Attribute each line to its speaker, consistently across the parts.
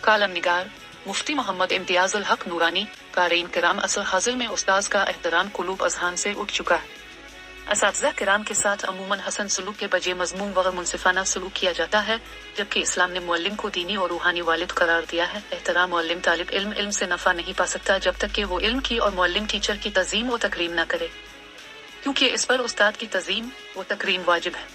Speaker 1: कालम निगार मुफ्ती मोहम्मद इम्तियाजुल हक नूरानी क़ारीन किराम असर हाजिर में उस्ताद का एहतराम कुलूब अज़हान से उठ चुका है। असातिज़ा किराम के साथ अमूमन हसन सलूक के बजाय मज़मूम व मुनसिफाना सलूक किया जाता है, जबकि इस्लाम ने मुअल्लिम को दीनी और रूहानी वालिद करार दिया है। एहतराम मुअल्लिम तालिब इल्म से नफ़ा नहीं पा सकता जब तक कि वो इल्म की और मुअल्लिम टीचर की तज़ीम व तकरीम न करे, क्योंकि इस पर उस्ताद की तज़ीम व तकरीम वाजिब है।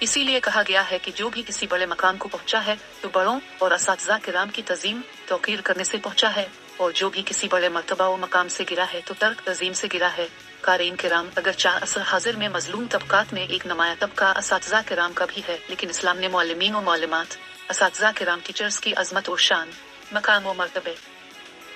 Speaker 1: इसीलिए कहा गया है कि जो भी किसी बड़े मकाम को पहुंचा है तो बड़ों और असातिज़ा किराम की तज़ीम तौक़ीर करने से पहुंचा है, और जो भी किसी बड़े मर्तबा व मकाम से गिरा है तो तर्क तज़ीम से गिरा है। क़ारीन किराम अगरचे असर हाजिर में मज़लूम तबक़ात में एक नुमाया तबक़ा असातिज़ा किराम का भी है, लेकिन इस्लाम ने मुअल्लिमीन व मुअल्लिमात असातिज़ा किराम टीचर्स की अज़मत और शान, मकाम व मर्तबे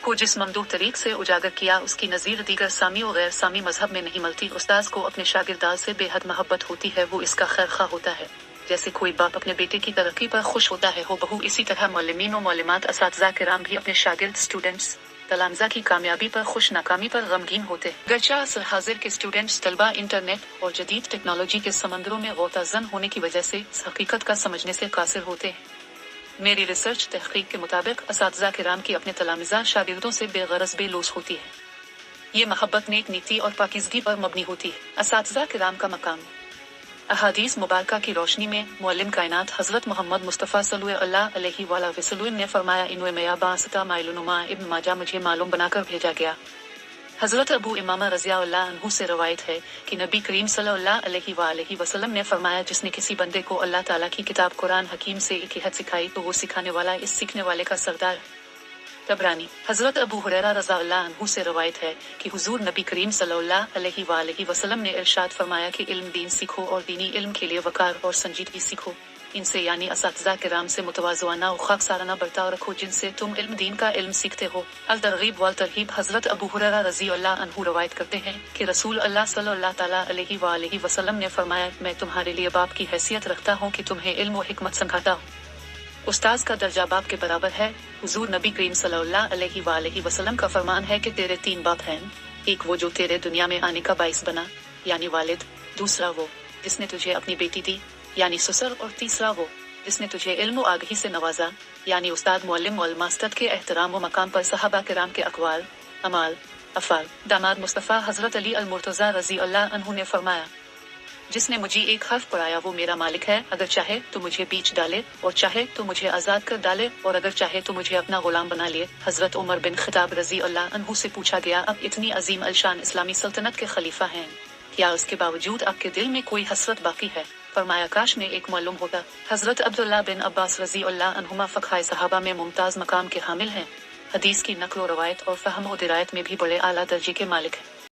Speaker 1: को जिस ममदूह तरीक़ से उजागर किया उसकी नज़ीर दीगर सामी और गैर सामी मजहब में नहीं मिलती। उस्ताद को अपने शागिर्दार से बेहद मोहब्बत होती है, वो इसका खैरख़्वाह होता है। जैसे कोई बाप अपने बेटे की तरक्की पर खुश होता है हो बहू, इसी तरह मुअल्लिमीन व मुअल्लिमात असातिज़ा किराम भी अपने शागिर्द स्टूडेंट्स तलामज़ा की कामयाबी पर खुश, नाकामी पर गमगीन होते हैं। गर्चा असर हाजिर के स्टूडेंट्स तलबा इंटरनेट और जदीद टेक्नोलॉजी के समंदरों में गोताज़न होने की वजह से इस हकीकत का समझने से कासिर होते हैं। मेरी रिसर्च तहकीक के मुताबिक असातिज़ा किराम की अपने तलामिज़ा शागिर्दों से बेगरज़ बेलूस होती है। ये महब्बत नेक नीति और पाकीज़गी पर मबनी होती है। असातिज़ा किराम का मकाम अहादीस मुबारका की रोशनी में मुअल्लिम कायनात हज़रत मोहम्मद मुस्तफ़ा सल्लल्लाहु अलैहि वसल्लम ने फरमाया, इन्वे मया बासता माइलुनुमा इब्न माजा, मुझे मालूम बनाकर भेजा गया। हज़रत अबू इमामा रज़ियल्लाहु अन्हु से रवायत है कि नबी करीम सल्लल्लाहु अलैहि वसल्लम ने फरमाया, जिसने किसी बंदे को अल्लाह ताला की किताब कुरान हकीम से एक सिखाई तो वो सिखाने वाला इस सीखने वाले का सरदार। तबरानी। हज़रत अबू हुरैरा रज़ियल्लाहु अन्हु से रवायत है कि हुज़ूर नबी करीम सल्लल्लाहु अलैहि वसल्लम ने इरशाद फरमाया कि इल्म दीन सीखो और दीनी इल्म के लिए वकार और संजीदगी सीखो। इनसे यानी असातिज़ा किराम से मुतवाज़िआना और खाकसाराना बर्ताव रखो, जिनसे तुम इल्म दीन का इल्म सीखते हो। अल तरगीब वल तरहीब। हज़रत अबू हुरैरा रज़ियल्लाहु अन्हु रवायत करते हैं कि रसूल अल्लाह सल्लल्लाहु तआला अलैहि वसल्लम ने फरमाया, मैं तुम्हारे लिए बाप की हैसियत रखता हूँ कि तुम्हें इल्म और हिकमत समझाता हूँ। उस्ताद का दर्जा बाप के बराबर है। हुज़ूर नबी करीम सल्लल्लाहु अलैहि वसल्लम का फरमान है कि तेरे 3 बाप हैं, एक वो जो तेरे दुनिया में आने का बाइस बना यानी वालिद, दूसरा वो जिसने तुझे अपनी बेटी दी यानी ससुर, और तीसरा वो जिसने तुझे इल्म और आगही से नवाजा यानी उस्ताद। मुअल्लिम वल मास्टर के एहतराम व मकाम पर सहाबा किराम के अक़वाल, अमाल, अफ़ाल। दामाद मुस्तफ़ा हज़रत अली अल मुर्तज़ा रज़ियल्लाहु अन्हु ने फरमाया, जिसने मुझे एक हर्फ पढ़ाया वो मेरा मालिक है। अगर चाहे तो मुझे बीच डाले और चाहे तो मुझे आज़ाद कर डाले, और अगर चाहे तो मुझे अपना गुलाम बना लिए। हज़रत उमर बिन ख़त्ताब रज़ियल्लाहु अन्हु से पूछा गया, अब इतनी अजीम अलशान इस्लामी सल्तनत के खलीफा हैं, क्या उसके बावजूद आपके दिल में कोई हसरत बाकी है? फरमाया, काश में एक मालूम होता। हज़रत अब्दुल्ला बिन अब्बास रज़ियल्लाहु अन्हुमा फ़क़हाए सहाबा में मुमताज़ मकाम के हामिल हैं। हदीस की नक़्ल व रवायत और फ़हम व दिरायत में भी बड़े आला दर्जे के मालिक हैं।